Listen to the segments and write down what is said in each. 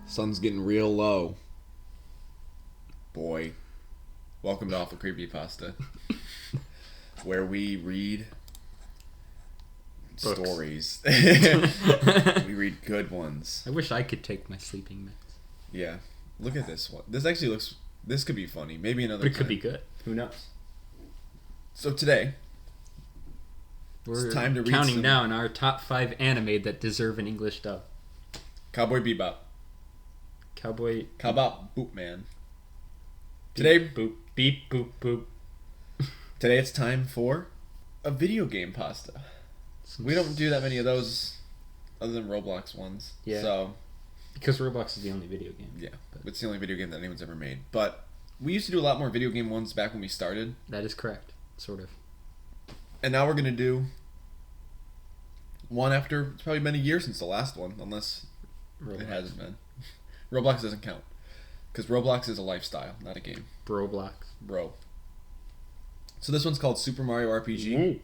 Sun's getting real low. Boy. Welcome to Awful Creepypasta. Where we read Books. Stories. We read good ones. I wish I could take my sleeping meds. Yeah. Look at this one. This actually looks... This could be funny. Maybe another But it time. could be good. Who knows? So today, We're it's time to read counting some down our top 5 anime that deserve an English dub. Cowboy Bebop. Cowboy... Cowboy Boop Man. Today, Boop, beep, boop, boop. Today it's time for a video game pasta. We don't do that many of those other than Roblox ones. Yeah. So, Because Roblox is the only video game. yeah. It's the only video game that anyone's ever made. But we used to do a lot more video game ones back when we started. That is correct. Sort of. And now we're going to do one after... It's probably been a year since the last one, unless Roblox. it hasn't been. Roblox doesn't count. Because Roblox is a lifestyle, not a game. Roblox. Bro. So this one's called Super Mario RPG. Ooh.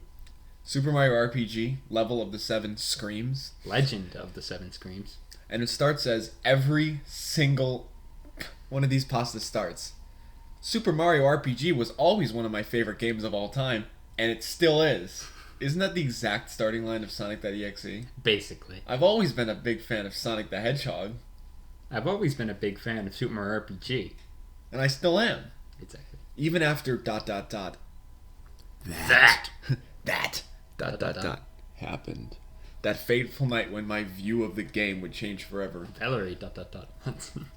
Super Mario RPG, Level of the Seven Screams. Legend of the Seven Screams. And it starts as every single one of these pastas starts. Super Mario RPG was always one of my favorite games of all time, and it still is. Isn't that the exact starting line of Sonic.exe? Basically. I've always been a big fan of Sonic the Hedgehog, I've always been a big fan of Super Mario RPG. and I still am. Exactly. Even after ... That. that Dot. happened. That fateful night when my view of the game would change forever. Valerie ...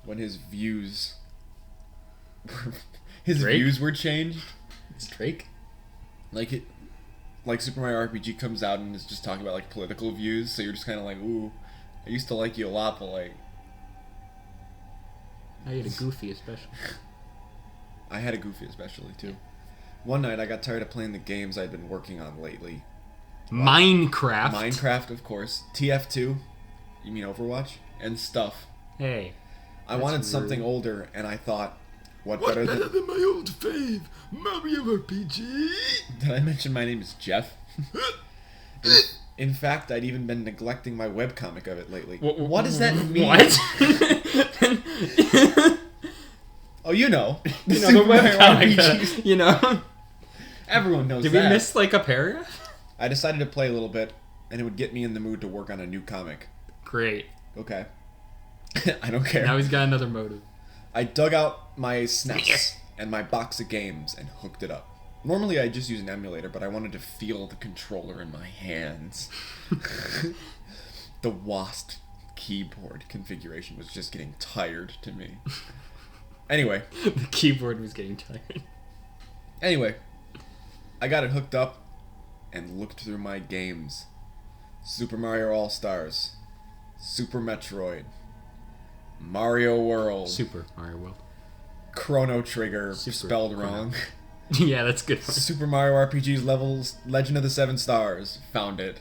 When his views... his Drake? views were changed. It's Drake? Like Super Mario RPG comes out and is just talking about like political views, so you're just kind of like, ooh, I used to like you a lot, but like, I had a Goofy especially. I had a Goofy especially too. One night I got tired of playing the games I'd been working on lately. Minecraft? Minecraft, of course. TF2, you mean Overwatch? And stuff. Hey. I That's wanted rude. something older, and I thought, what better than my old fave, Mario RPG? Did I mention my name is Jeff? In fact, I'd even been neglecting my webcomic of it lately. What does that mean? What? Oh, you know. You know, Super the Mario webcomic, RPG. you know? Everyone knows Did that. we miss, like, a paragraph? I decided to play a little bit, and it would get me in the mood to work on a new comic. Great. Okay. I don't care. Now he's got another motive. I dug out my SNES and my box of games and hooked it up. Normally I just use an emulator, but I wanted to feel the controller in my hands. The WASD keyboard configuration was just getting tired to me. Anyway, The keyboard was getting tired. I got it hooked up and looked through my games. Super Mario All-Stars, Super Metroid, Mario World, Super Mario World. Chrono Trigger, Super spelled Chrono. wrong. Yeah, that's good. Super Mario RPG's levels, Legend of the Seven Stars. Found it.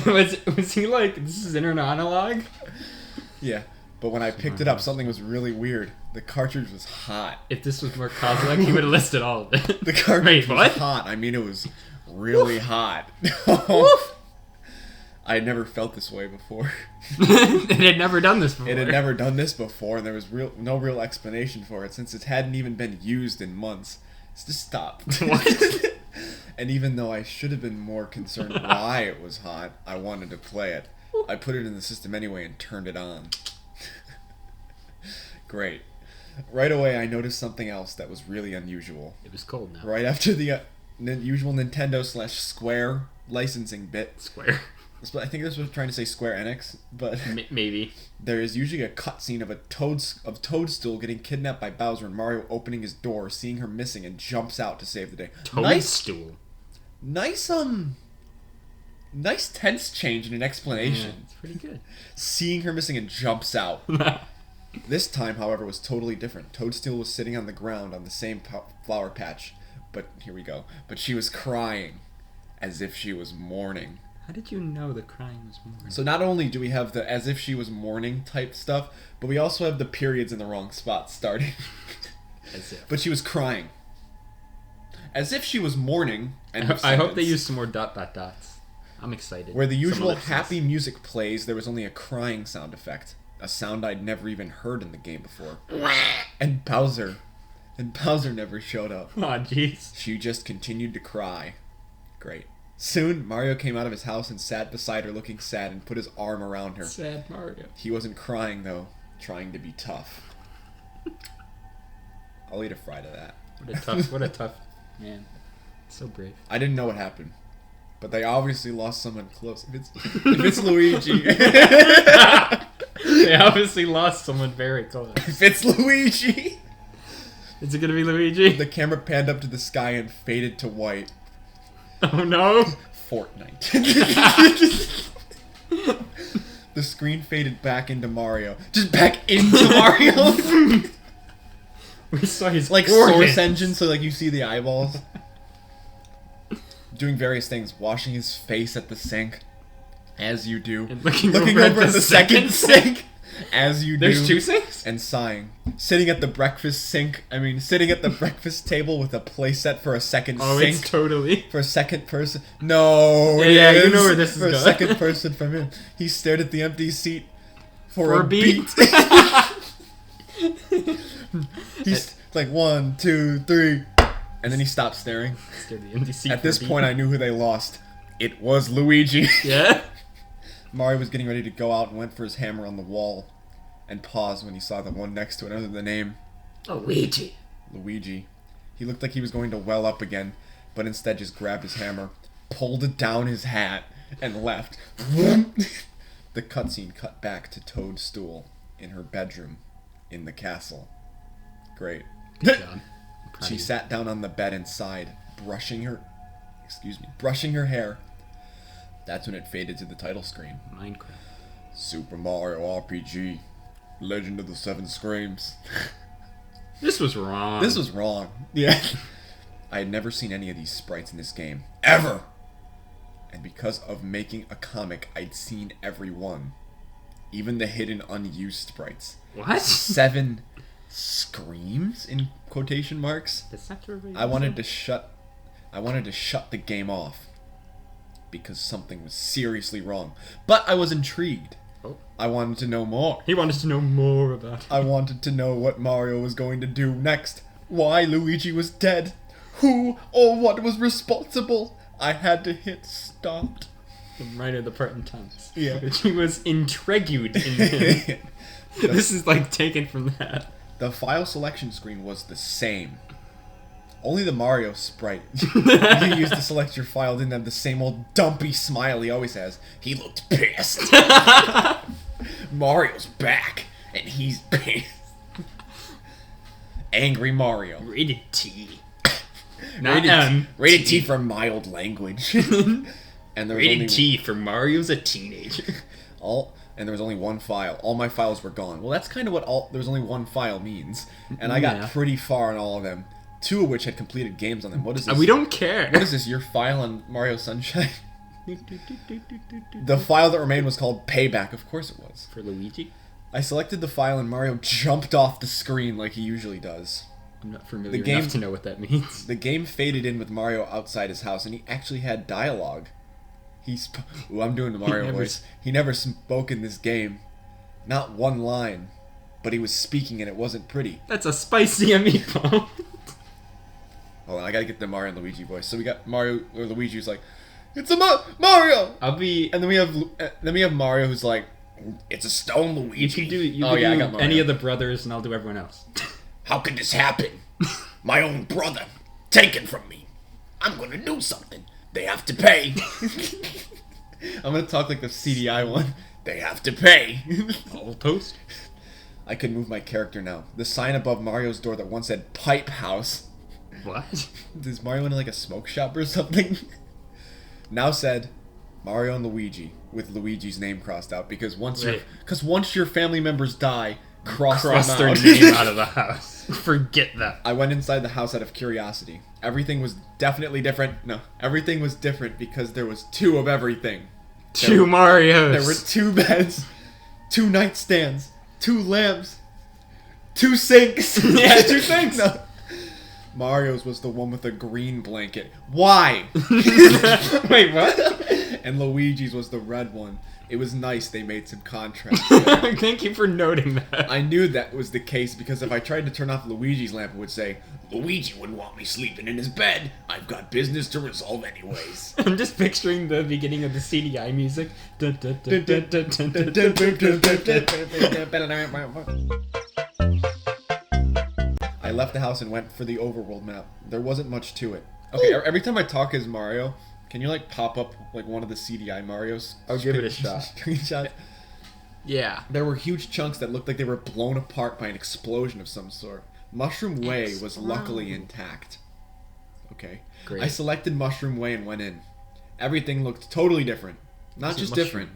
was he like, this is inner monologue? Yeah, but when I picked it up, something was really weird. The cartridge was hot. If this was more cosmic, he would have listed all of it. The cartridge Wait, was what? hot. I mean, it was really hot. I had never felt this way before. It had never done this before. It had never done this before, and there was no real explanation for it since it hadn't even been used in months. It's just stop. What? And even though I should have been more concerned why it was hot, I wanted to play it. I put it in the system anyway and turned it on. Great. Right away, I noticed something else that was really unusual. It was cold now. Right after the usual Nintendo/Square licensing bit, Square. I think this was trying to say Square Enix, but Maybe. there is usually a cutscene of Toadstool getting kidnapped by Bowser and Mario opening his door, seeing her missing, and jumps out to save the day. Toadstool. Nice tense change in an Yeah, explanation. it's pretty good. Seeing her missing and jumps out. This time, however, was totally different. Toadstool was sitting on the ground on the same flower patch, but here we go. But she was crying, as if she was mourning. How did you know the crying was more? So not only do we have the as if she was mourning type stuff, but we also have the periods in the wrong spot starting. As if. But she was crying. As if she was mourning. End of I hope they sentence. use some more ... dots. I'm excited. Where the Some usual ellipses. happy music plays, there was only a crying sound effect. a sound I'd never even heard in the game before. And Bowser never showed up. Aw, jeez. She just continued to cry. Great. Soon, Mario came out of his house and sat beside her looking sad and put his arm around her. Sad Mario. He wasn't crying, though, trying to be tough. I'll eat a fry to that. What a tough man. So brave. I didn't know what happened, but they obviously lost someone close. If it's Luigi. They obviously lost someone very close. If it's Luigi. Is it gonna be Luigi? The camera panned up to the sky and faded to white. Oh no! Fortnite. The screen faded back into Mario. Just back into Mario. We saw his Like organs. Source Engine, so like you see the eyeballs. Doing various things, washing his face at the sink, as you do. And looking over over at the second sink, as you do. There's two sinks? And sighing. Sitting at the breakfast table with a playset for a second Oh, sink. it's totally. For a second person. No. Yeah, it you know is. where this is For a going. second person from him. He stared at the empty seat for a beat. He's like 1, 2, 3. And then he stopped staring. At this point, I knew who they lost. It was Luigi. Yeah? Mario was getting ready to go out and went for his hammer on the wall. And paused when he saw the one next to it under the name Luigi. Luigi. He looked like he was going to well up again, but instead just grabbed his hammer, pulled down his hat, and left. The cutscene cut back to Toadstool in her bedroom in the castle. Great. Good job. She sat down on the bed and sighed, brushing her hair. That's when it faded to the title screen. Minecraft. Super Mario RPG. Legend of the Seven Screams. This was wrong. This was wrong. Yeah. I had never seen any of these sprites in this game. Ever! And because of making a comic, I'd seen every one. Even the hidden unused sprites. What? 7 screams in quotation marks. That's not true. I wanted to shut the game off because something was seriously wrong. But I was intrigued. Oh. I wanted to know more. He wanted to know more about it. I wanted to know what Mario was going to do next. Why Luigi was dead. Who or what was responsible. I had to hit stop. Right at the part in times. Yeah. He was intrigued in him. This is like taken from that. The file selection screen was the same. Only the Mario sprite you used to select your file didn't have the same old dumpy smile he always has. He looked pissed. Mario's back, and he's pissed. Angry Mario. Rated T. Not M. Rated T for mild language. And there was Rated only T for Mario's a teenager. And there was only one file. All my files were gone. Well, that's kind of what there's only one file means. And I got pretty far on all of them. 2 of which had completed games on them. What is this? We don't care. What is this? Your file on Mario Sunshine? The file that remained was called Payback. Of course it was. For Luigi? I selected the file and Mario jumped off the screen like he usually does. I'm not familiar enough to know what that means. The game faded in with Mario outside his house, and he actually had dialogue. Ooh, I'm doing the Mario voice. He never spoke in this game. Not one line. But he was speaking and it wasn't pretty. That's a spicy meatball. Hold on, I gotta get the Mario and Luigi voice. So we got Mario, or Luigi who's like, it's a Mario! And then we have Mario who's like, it's a stone, Luigi. You can do I got Mario. any of the brothers and I'll do everyone else. How could this happen? My own brother, taken from me. I'm gonna do something. They have to pay. I'm gonna talk like the CDI one. They have to pay. All toast. I can move my character now. The sign above Mario's door that once said Pipe House. What? Is Mario in like a smoke shop or something? Now said Mario and Luigi with Luigi's name crossed out because once your family members die, cross their them out. name out of the house. Forget that. I went inside the house out of curiosity. Everything was definitely different. No, everything was different because there was 2 of everything. 2 Marios. There were 2 beds, 2 nightstands, 2 lamps, 2 sinks. Yeah, 2 sinks. No. Mario's was the one with a green blanket. Why? Wait, what? And Luigi's was the red one It was nice they made some contrast there. Thank you for noting that. I knew that was the case because if I tried to turn off Luigi's lamp, it would say, Luigi wouldn't want me sleeping in his bed. I've got business to resolve anyways. I'm just picturing the beginning of the CDI music. I left the house and went for the overworld map. There wasn't much to it. Okay, every time I talk as Mario, can you like pop up like one of the CDI Marios? I'll give it a shot. Screenshot. Yeah. There were huge chunks that looked like they were blown apart by an explosion of some sort. Mushroom Way was luckily intact. Okay. Great. I selected Mushroom Way and went in. Everything looked totally different. Not just different,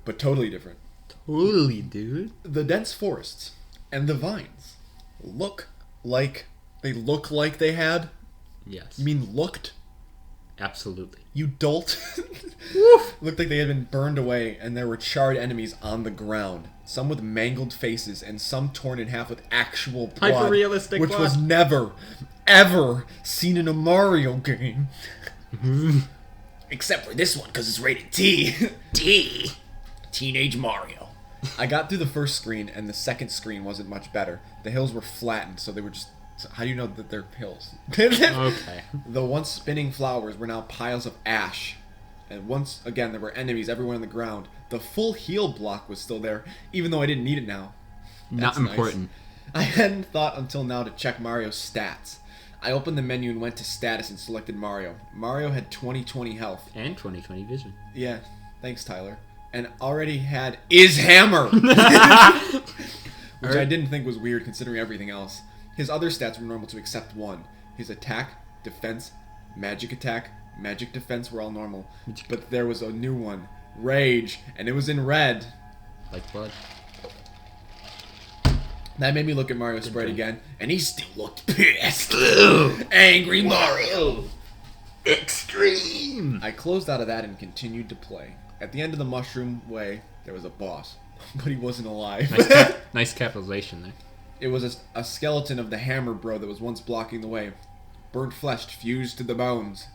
but totally different. Totally, dude. The dense forests and the vines look like they had. Yes. You mean looked? Absolutely. You dolt. Looked like they had been burned away and there were charred enemies on the ground. Some with mangled faces and some torn in half with actual blood. Hyper-realistic which blood. was never, ever seen in a Mario game. Except for this one because it's rated T. T. Teenage Mario. I got through the first screen and the second screen wasn't much better. The hills were flattened so they were just... How do you know that they're hills? Okay. The once spinning flowers were now piles of ash. And once again, there were enemies everywhere on the ground. The full heal block was still there, even though I didn't need it now. Not important. Nice. I hadn't thought until now to check Mario's stats. I opened the menu and went to status and selected Mario. Mario had 20/20 health. And 20/20 vision. Yeah, thanks, Tyler. And already had Is Hammer! Which I didn't think was weird considering everything else. His other stats were normal to except one. His attack, defense, magic attack, magic defense were all normal. But there was a new one, Rage, and it was in red. Like blood. That made me look at Mario's sprite again, and he still looked pissed. Angry Mario. Extreme! I closed out of that and continued to play. At the end of the Mushroom Way, there was a boss, but he wasn't alive. Nice capitalization there. It was a skeleton of the Hammer Bro that was once blocking the way. Burnt flesh fused to the bones.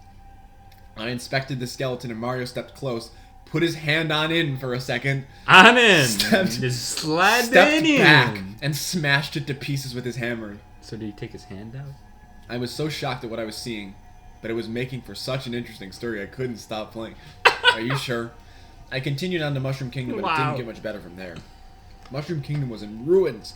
I inspected the skeleton and Mario stepped close, put his hand on in for a second. On in! Stepped in! back and smashed it to pieces with his hammer. So did he take his hand out? I was so shocked at what I was seeing, but it was making for such an interesting story I couldn't stop playing. Are you sure? I continued on to Mushroom Kingdom, but it didn't get much better from there. Mushroom Kingdom was in ruins.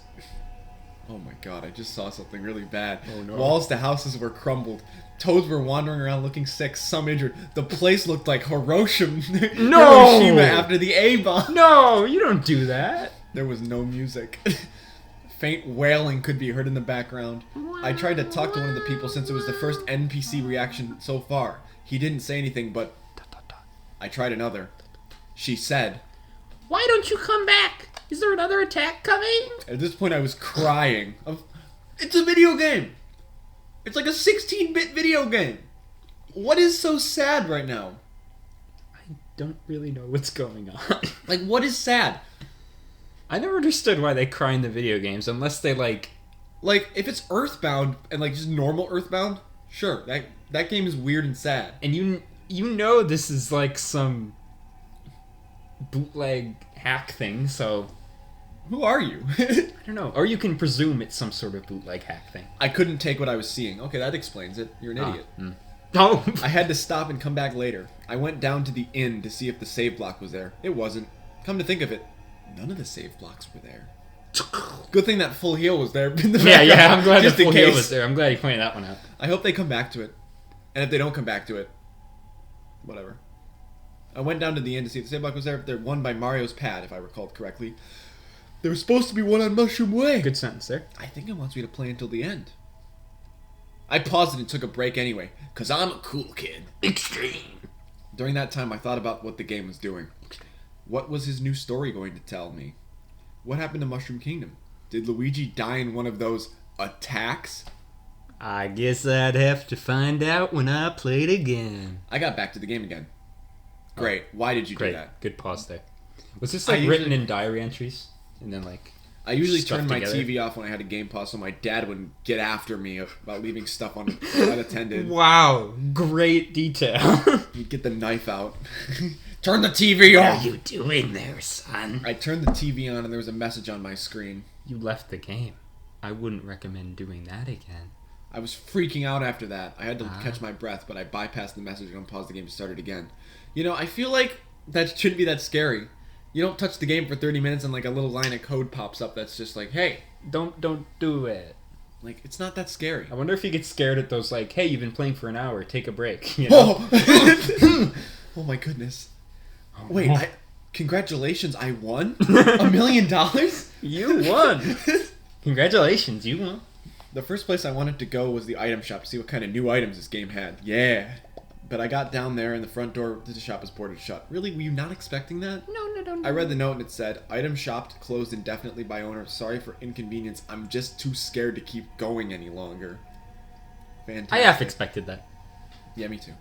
Oh my god, I just saw something really bad. Oh no. Walls to houses were crumbled. Toads were wandering around looking sick, some injured. The place looked like Hiroshima after the A-bomb. No, you don't do that. There was no music. Faint wailing could be heard in the background. I tried to talk to one of the people since it was the first NPC reaction so far. He didn't say anything, but I tried another. She said, "Why don't you come back? Is there another attack coming?" At this point, I was crying. It's a video game. It's like a 16-bit video game. What is so sad right now? I don't really know what's going on. Like, what is sad? I never understood why they cry in the video games unless they like, if it's Earthbound and like just normal Earthbound, sure, that game is weird and sad. and you know this is like some bootleg hack thing, so Who are you? I don't know. Or you can presume it's some sort of bootleg hack thing. I couldn't take what I was seeing. Okay, that explains it. You're an idiot. Oh! I had to stop and come back later. I went down to the inn to see if the save block was there. It wasn't. Come to think of it, none of the save blocks were there. Good thing that full heal was there in the background. Yeah, I'm glad the just in full heal case. was there. I'm glad you pointed that one out. I hope they come back to it. And if they don't come back to it, whatever. I went down to the inn to see if the save block was there. They're one by Mario's pad, if I recalled correctly. There was supposed to be one on Mushroom Way. Good sentence there. I think it wants me to play until the end. I paused it and took a break anyway, because I'm a cool kid. Extreme. During that time, I thought about what the game was doing. What was his new story going to tell me? What happened to Mushroom Kingdom? Did Luigi die in one of those attacks? I guess I'd have to find out when I played again. I got back to the game again. Great. Why did you do that? Good pause there. Was this like written in diary entries? And then like... I usually stuff turned my together? TV off when I had a game pause so my dad wouldn't get after me about leaving stuff unattended. Wow. Great detail. He'd get the knife out. Turn the TV What on! are you doing there, son? I turned the TV on and there was a message on my screen. You left the game. I wouldn't recommend doing that again. I was freaking out after that. I had to catch my breath, but I bypassed the message and unpaused the game to start it again. You know, I feel like that shouldn't be that scary. You don't touch the game for 30 minutes and like a little line of code pops up that's just like, hey. Don't do it. Like, it's not that scary. I wonder if you get scared at those, like, hey, you've been playing for an hour, take a break. You know? Oh, oh my goodness. Wait, congratulations, I won? $1 million? You won! Congratulations, you won. The first place I wanted to go was the item shop to see what kind of new items this game had. Yeah. But I got down there and the front door to the shop was boarded shut. Really? Were you not expecting that? No. I read the note and it said, item shopped, closed indefinitely by owner. Sorry for inconvenience. I'm just too scared to keep going any longer. Fantastic. I half expected that. Yeah, me too.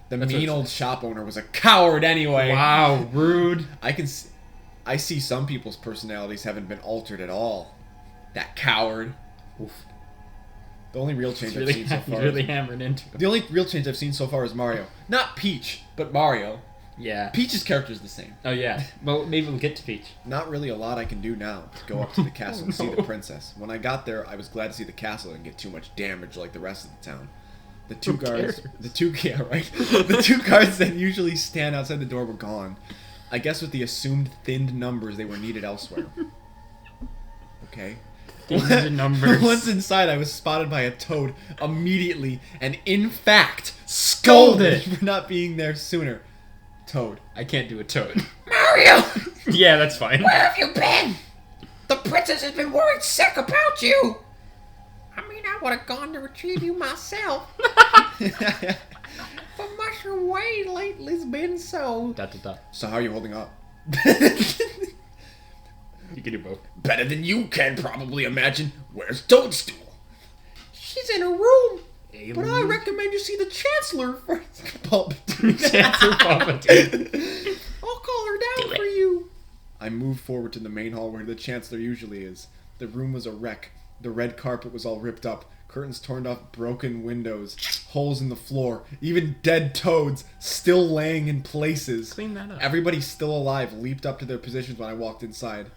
The mean old shop owner was a coward anyway. Wow, rude. I see some people's personalities haven't been altered at all. That coward. Oof. The only real change I've seen so far. Really hammered into it. The only real change I've seen so far is Mario. Not Peach, but Mario. Yeah. Peach's character is the same. Oh, yeah. Well, maybe we'll get to Peach. Not really a lot I can do now to go up to the castle and see the princess. When I got there, I was glad to see the castle and get too much damage like the rest of the town. The two guards, the two guards that usually stand outside the door were gone. I guess with the assumed thinned numbers, they were needed elsewhere. Okay. Thinned numbers. Once inside, I was spotted by a toad immediately, and in fact, scolded for not being there sooner. Toad. I can't do a toad. Mario! Yeah, that's fine. Where have you been? The princess has been worried sick about you. I mean, I would have gone to retrieve you myself. But Mushroom Way lately's been so... ... So how are you holding up? You can do both. Better than you can probably imagine. Where's Toadstool? She's in her room. Alien. But I recommend you see the Chancellor first. Chancellor Palpatine. I'll call her down for you. I moved forward to the main hall where the Chancellor usually is. The room was a wreck. The red carpet was all ripped up. Curtains torn off, broken windows, holes in the floor, even dead toads still laying in places. Clean that up. Everybody still alive leaped up to their positions when I walked inside.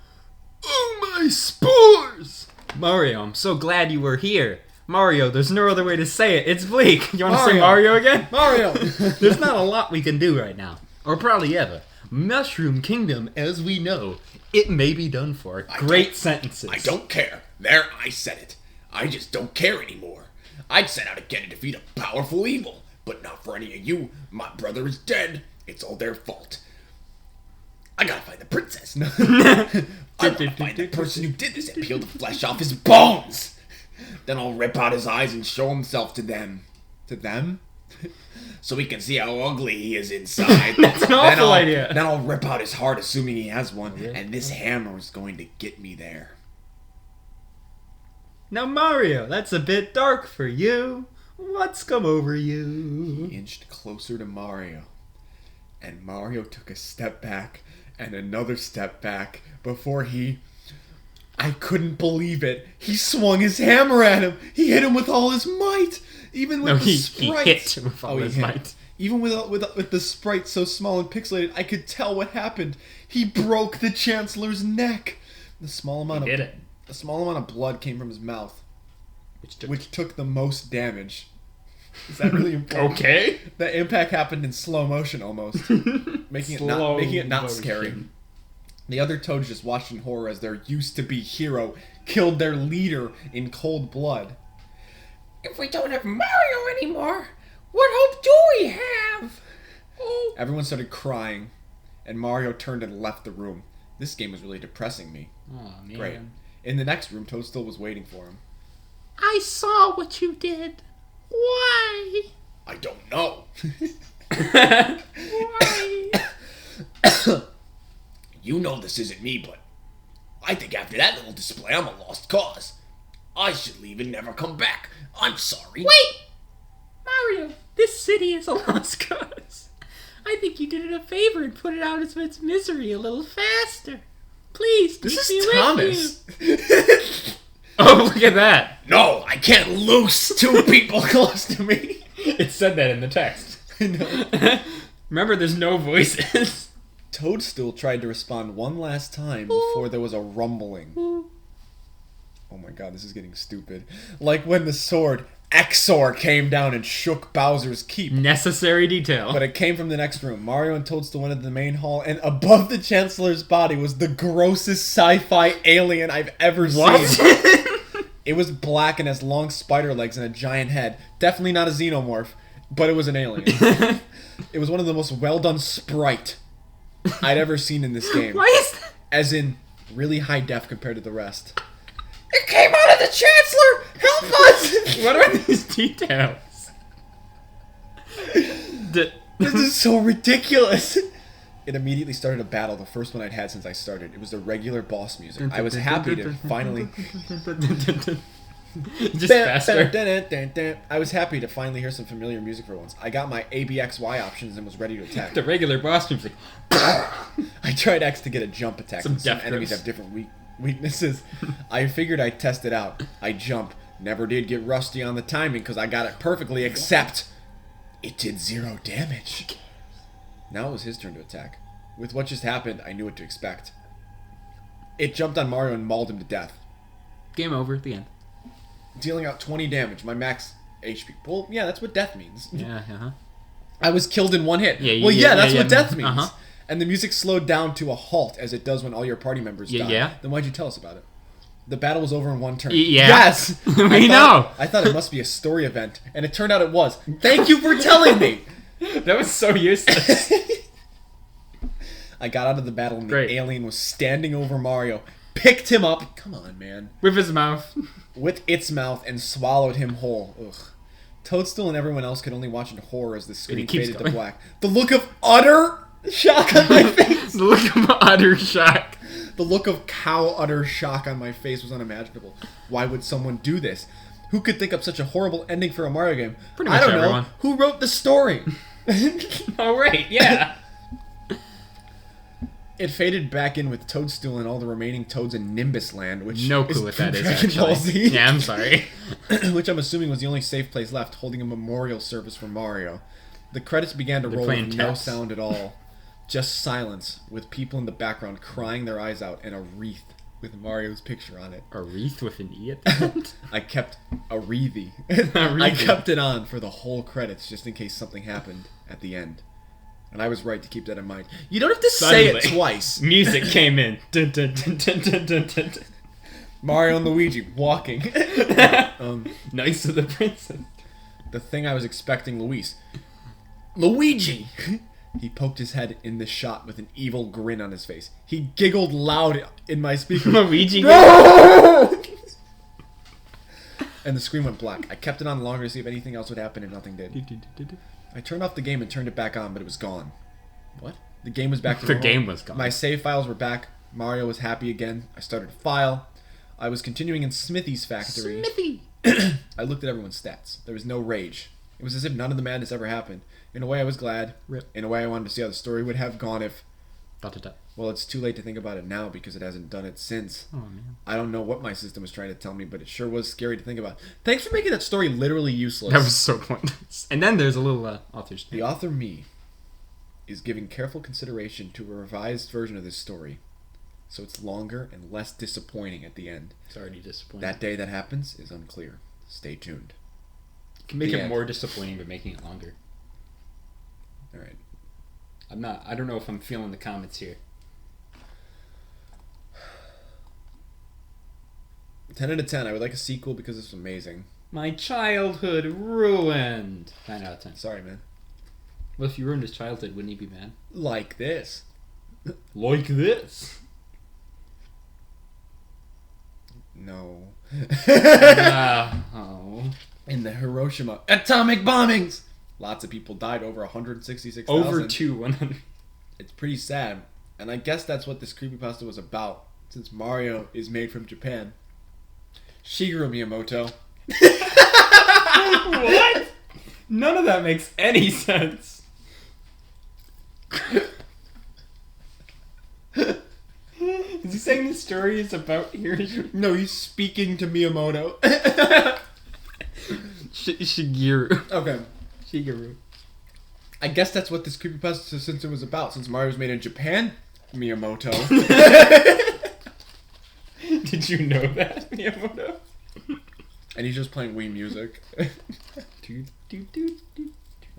Oh, my spores! Mario, I'm so glad you were here. Mario, there's no other way to say it. It's bleak. You want to say Mario again? Mario! There's not a lot we can do right now. Or probably ever. Mushroom Kingdom, as we know, it may be done for. Great sentences. I don't care. There, I said it. I just don't care anymore. I'd set out again to defeat a powerful evil, but not for any of you. My brother is dead. It's all their fault. I gotta find the princess. I gotta find the person who did this and peel the flesh off his bones. Then I'll rip out his eyes and show himself to them. To them? So we can see how ugly he is inside. That's an awful idea. Then I'll rip out his heart, assuming he has one, and this hammer is going to get me there. Now, Mario, that's a bit dark for you. What's come over you? He inched closer to Mario. And Mario took a step back and another step back before he... I couldn't believe it. He swung his hammer at him. He hit him with all his might. Even with the sprite. He hit with all his might. Even with the sprite so small and pixelated, I could tell what happened. He broke the Chancellor's neck. The small amount of blood came from his mouth, which took the most damage. Is that really important? Okay. The impact happened in slow motion almost, making it not scary. The other toads just watched in horror as their used-to-be hero killed their leader in cold blood. If we don't have Mario anymore, what hope do we have? Oh. Everyone started crying, and Mario turned and left the room. This game was really depressing me. Oh, man. Great. In the next room, Toadstool was waiting for him. I saw what you did. Why? I don't know. Why? You know this isn't me, but I think after that little display, I'm a lost cause. I should leave and never come back. I'm sorry. Wait! Mario, this city is a lost cause. I think you did it a favor and put it out of its misery a little faster. Please, This keep is me Thomas. with you. Oh, look at that. No, I can't lose two people close to me. It said that in the text. I know. Remember, there's no voices. Toadstool tried to respond one last time before there was a rumbling. Oh my god, this is getting stupid. Like when the sword Exor came down and shook Bowser's keep. Necessary detail. But it came from the next room. Mario and Toadstool went into the main hall, and above the Chancellor's body was the grossest sci-fi alien I've ever seen. It was black and has long spider legs and a giant head. Definitely not a xenomorph, but it was an alien. It was one of the most well-done sprite I'd ever seen in this game. Why is that? As in, really high def compared to the rest. It came out of the Chancellor! Help us! What are these details? This is so ridiculous. It immediately started a battle, the first one I'd had since I started. It was the regular boss music. I was happy to finally... Just faster. I was happy to finally hear some familiar music for once. I got my ABXY options and was ready to attack. The regular boss music. I tried X to get a jump attack. Some Some death enemies grips. have different weaknesses. I figured I'd test it out. I jump. Never did get rusty on the timing because I got it perfectly, except it did 0 damage. Now it was his turn to attack. With what just happened, I knew what to expect. It jumped on Mario and mauled him to death, Game over at the end. dealing out 20 damage, my max HP. Well, yeah, that's what death means. Yeah, I was killed in 1 hit. Yeah, well, yeah, that's yeah, what death yeah. means. And the music slowed down to a halt, as it does when all your party members die. Yeah. Then why'd you tell us about it? The battle was over in 1 turn. Yeah. Yes! We know! I thought it must be a story event, and it turned out it was. Thank you for telling me! That was so useless. I got out of the battle, and Great. the alien was standing over Mario, picked him up, come on, man, With his mouth. with its mouth, and swallowed him whole. Ugh. Toadstool and everyone else could only watch in horror as the screen keeps faded to going. black. The look of utter shock on my face! The look of utter shock. The look of cow utter shock on my face was unimaginable. Why would someone do this? Who could think up such a horrible ending for a Mario game? Pretty much I don't everyone. know. Who wrote the story? Oh, right, yeah. It faded back in with Toadstool and all the remaining Toads in Nimbus Land, which No is clue what that is, Dragon Ball actually. Z. Yeah, I'm sorry. Which I'm assuming was the only safe place left, holding a memorial service for Mario. The credits began to roll playing with no taps. sound at all. Just silence, with people in the background crying their eyes out, and a wreath with Mario's picture on it. A wreath with an E at the end? I kept a wreathy. I wreathy. kept it on for the whole credits, just in case something happened at the end. And I was right to keep that in mind. You don't have to say it Suddenly. twice. Music came in. Dun, dun, dun, dun, dun, dun, dun. Mario and Luigi walking. Nice of the princess. The thing I was expecting, Luigi! He poked his head in the shot with an evil grin on his face. He giggled loud in my speaker. Luigi. And the screen went black. I kept it on longer to see if anything else would happen, and nothing did. I turned off the game and turned it back on, but it was gone. What? The game was back to The normal. game was gone. My save files were back. Mario was happy again. I started a file. I was continuing in Smithy's factory. Smithy. I looked at everyone's stats. There was no rage. It was as if none of the madness ever happened. In a way, I was glad. Rip. In a way, I wanted to see how the story would have gone if... Dot, dot, dot. Well, it's too late to think about it now because it hasn't done it since. Oh, man. I don't know what my system was trying to tell me, but it sure was scary to think about. Thanks for making that story literally useless. That was so pointless. And then there's a little author's The author, me, is giving careful consideration to a revised version of this story, so it's longer and less disappointing at the end. It's already disappointing. That day that happens is unclear. Stay tuned. You can make the it end. more disappointing by making it longer. Alright. I don't know if I'm feeling the comments here. 10 out of 10. I would like a sequel because it's amazing. My childhood ruined. 9 out of 10. Sorry, man. Well, if you ruined his childhood, wouldn't he be mad? Like this. Like this. No. Oh. In the Hiroshima atomic bombings! Lots of people died, over 166,000. Over 100. It's pretty sad. And I guess that's what this creepypasta was about, since Mario is made from Japan. Shigeru Miyamoto. What? None of that makes any sense. Is he saying the story is about Hiroshima? No, he's speaking to Miyamoto. Shigeru. Okay. Shigeru. I guess that's what this creepypasta since it was about. Since Mario was made in Japan, Miyamoto. Did you know that, Miyamoto? And he's just playing Wii music.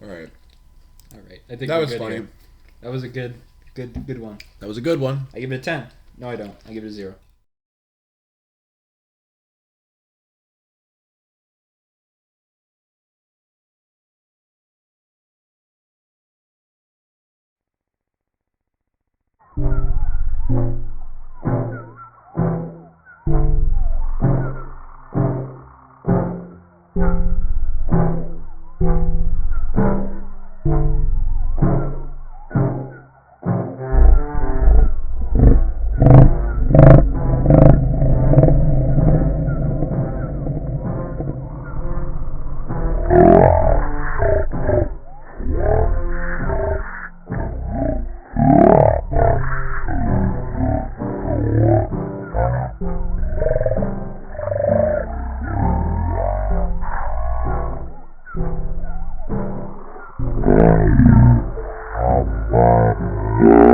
All right. All right. I think That we're was good funny. here. That was a good one. That was a good one. I give it a 10. No, I don't. I give it a 0. Yeah.